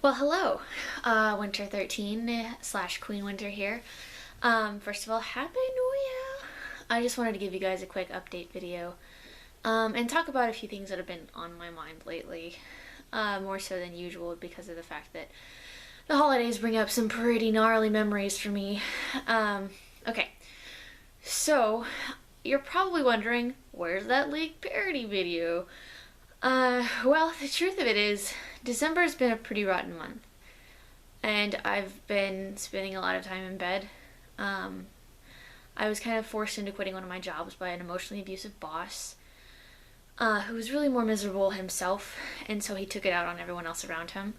Well, hello, Winter 13 slash Queen Winter here. First of all, Happy New Year! I just wanted to give you guys a quick update video and talk about a few things that have been on my mind lately, more so than usual because of the fact that the holidays bring up some pretty gnarly memories for me. Okay, so you're probably wondering, where's that leaked parody video? Well, the truth of it is, December's been a pretty rotten month. And I've been spending a lot of time in bed. Um, I was kind of forced into quitting one of my jobs by an emotionally abusive boss, who was really more miserable himself, and so he took it out on everyone else around him.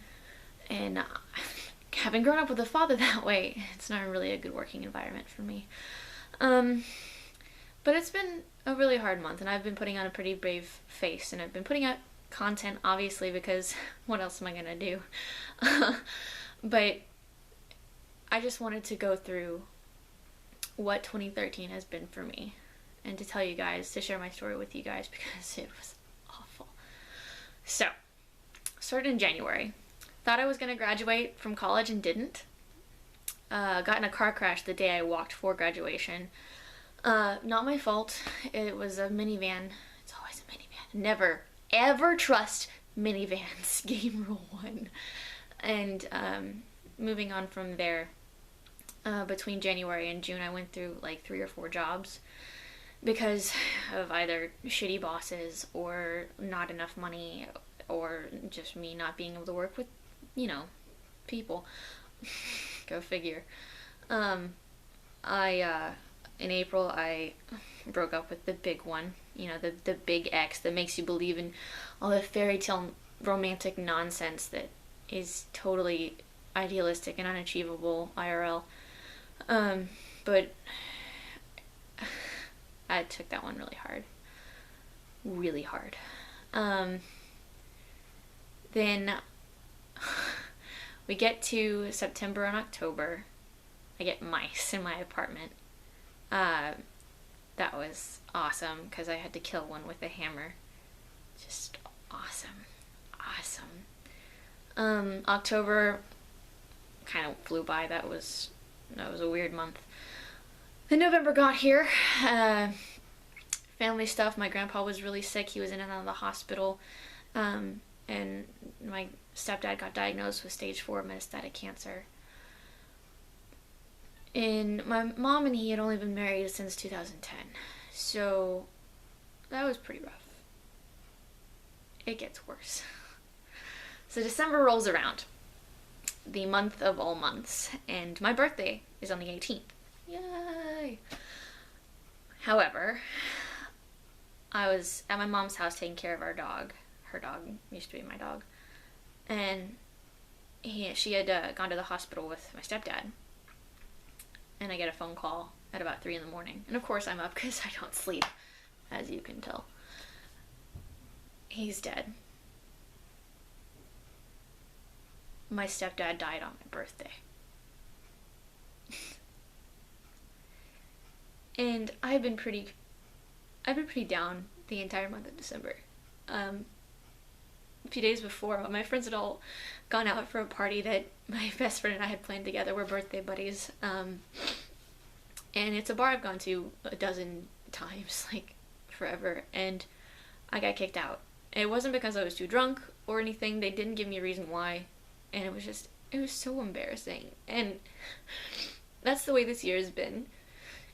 And having grown up with a father that way, it's not really a good working environment for me. Um, but it's been a really hard month, and I've been putting on a pretty brave face, and I've been putting out content, obviously, because what else am I gonna do? But I just wanted to go through what 2013 has been for me, and to tell you guys, to share my story with you guys, because it was awful. So, started in January. Thought I was gonna graduate from college and didn't. Got in a car crash the day I walked for graduation. Not my fault. It was a minivan. It's always a minivan. Never, ever trust minivans. Game rule one. And moving on from there, between January and June, I went through like 3 or 4 jobs because of either shitty bosses or not enough money or just me not being able to work with, people. Go figure. I in April I broke up with the big one, the big X that makes you believe in all the fairy tale romantic nonsense that is totally idealistic and unachievable IRL. But I took that one really hard. Really hard. Then we get to September and October. I get mice in my apartment. That was awesome because I had to kill one with a hammer. Just awesome. Awesome. October kind of flew by. That was a weird month. Then November got here. Family stuff. My grandpa was really sick. He was in and out of the hospital. And my stepdad got diagnosed with stage 4 metastatic cancer. And my mom and he had only been married since 2010. So that was pretty rough. It gets worse. So December rolls around, the month of all months, and my birthday is on the 18th. Yay! However, I was at my mom's house taking care of our dog. Her dog used to be my dog. And she had gone to the hospital with my stepdad. And I get a phone call at about 3 in the morning. And of course I'm up because I don't sleep, as you can tell. He's dead. My stepdad died on my birthday. And I've been pretty down the entire month of December. A few days before, my friends had all gone out for a party that my best friend and I had planned together. We're birthday buddies. And it's a bar I've gone to a dozen times, like forever. And I got kicked out. And it wasn't because I was too drunk or anything. They didn't give me a reason why. And it was so embarrassing. And that's the way this year has been.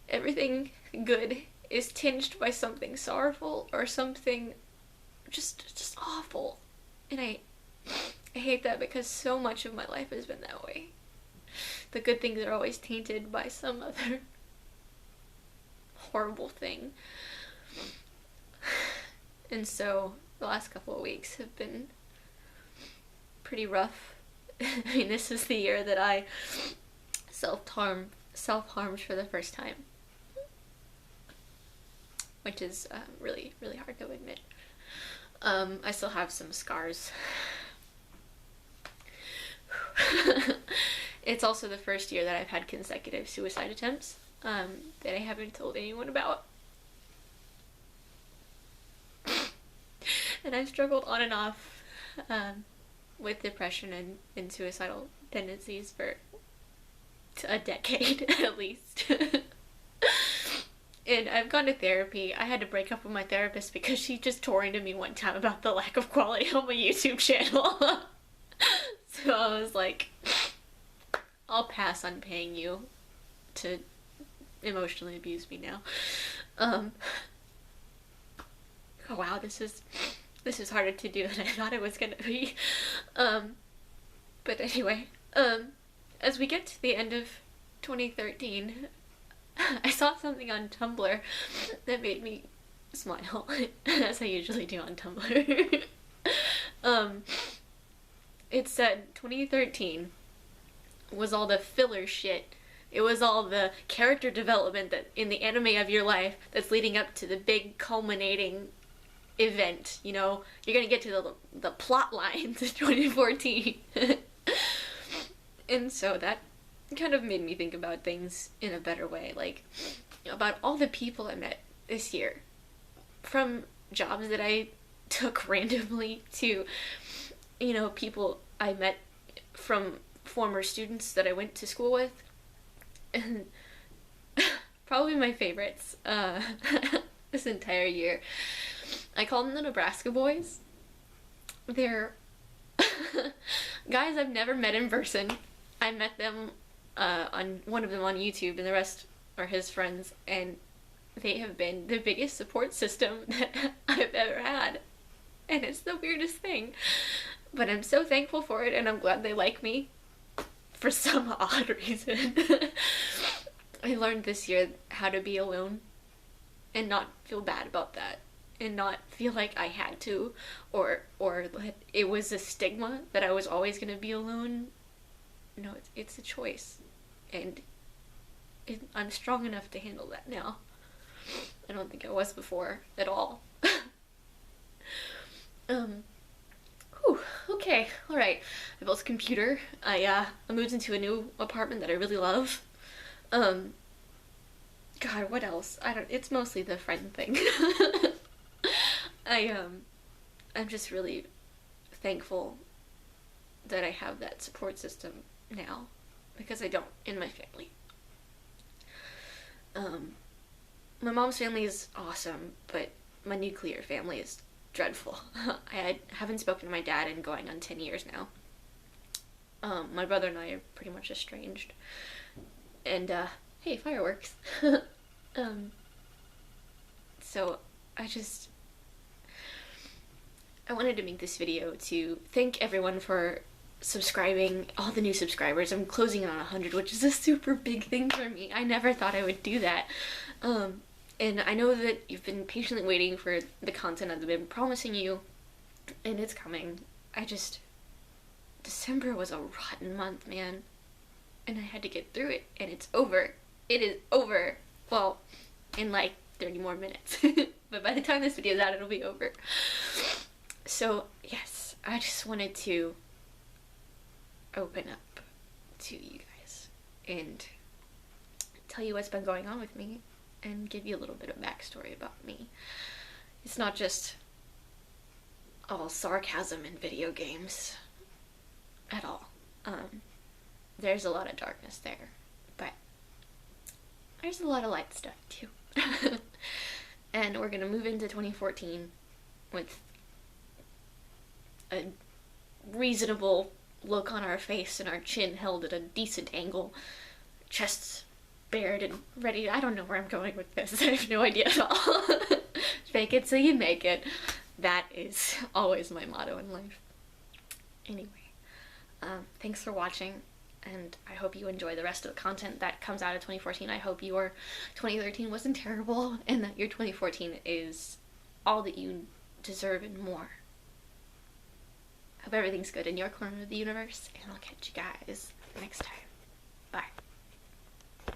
Everything good is tinged by something sorrowful or something just awful. And I hate that because so much of my life has been that way. The good things are always tainted by some other horrible thing. And so the last couple of weeks have been pretty rough. I mean, this is the year that I self-harmed for the first time. Which is really, really hard to admit. I still have some scars. It's also the first year that I've had consecutive suicide attempts that I haven't told anyone about. And I've struggled on and off with depression and suicidal tendencies for a decade at least. And I've gone to therapy. I had to break up with my therapist because she just tore into me one time about the lack of quality on my YouTube channel. So I was like, I'll pass on paying you to emotionally abuse me now. Oh wow, this is harder to do than I thought it was gonna be. But anyway, as we get to the end of 2013, I saw something on Tumblr that made me smile, as I usually do on Tumblr. It said 2013 was all the filler shit. It was all the character development that in the anime of your life that's leading up to the big culminating event. You know, you're gonna get to the plot lines of 2014. And so that kind of made me think about things in a better way, like about all the people I met this year, from jobs that I took randomly to, you know, people I met from former students that I went to school with, and probably my favorites this entire year, I call them the Nebraska boys. They're guys I've never met in person. I met them on one of them on YouTube, and the rest are his friends, and they have been the biggest support system that I've ever had, and it's the weirdest thing, but I'm so thankful for it, and I'm glad they like me for some odd reason. I learned this year how to be alone and not feel bad about that, and not feel like I had to, or that it was a stigma that I was always gonna be alone. No, it's a choice, and I'm strong enough to handle that now. I don't think I was before at all. Okay, alright. I built a computer. I moved into a new apartment that I really love. God, what else? It's mostly the friend thing. I'm just really thankful that I have that support system now, because I don't in my family. My mom's family is awesome, but my nuclear family is dreadful. I haven't spoken to my dad in going on 10 years now. My brother and I are pretty much estranged. And, hey, fireworks. So, I wanted to make this video to thank everyone for subscribing, all the new subscribers. I'm closing in on 100, which is a super big thing for me. I never thought I would do that. And I know that you've been patiently waiting for the content I've been promising you, and it's coming. December was a rotten month, man. And I had to get through it, and it's over. It is over. Well, in like 30 more minutes. But by the time this video is out, it'll be over. So, yes, I just wanted to open up to you guys and tell you what's been going on with me and give you a little bit of backstory about me. It's not just all sarcasm in video games at all. There's a lot of darkness there, but there's a lot of light stuff too. And we're gonna move into 2014 with a reasonable look on our face and our chin held at a decent angle, chests bared and ready. I don't know where I'm going with this. I have no idea at all. Fake it till you make it. That is always my motto in life. Anyway, thanks for watching, and I hope you enjoy the rest of the content that comes out of 2014. I hope your 2013 wasn't terrible, and that your 2014 is all that you deserve and more. Hope everything's good in your corner of the universe, and I'll catch you guys next time.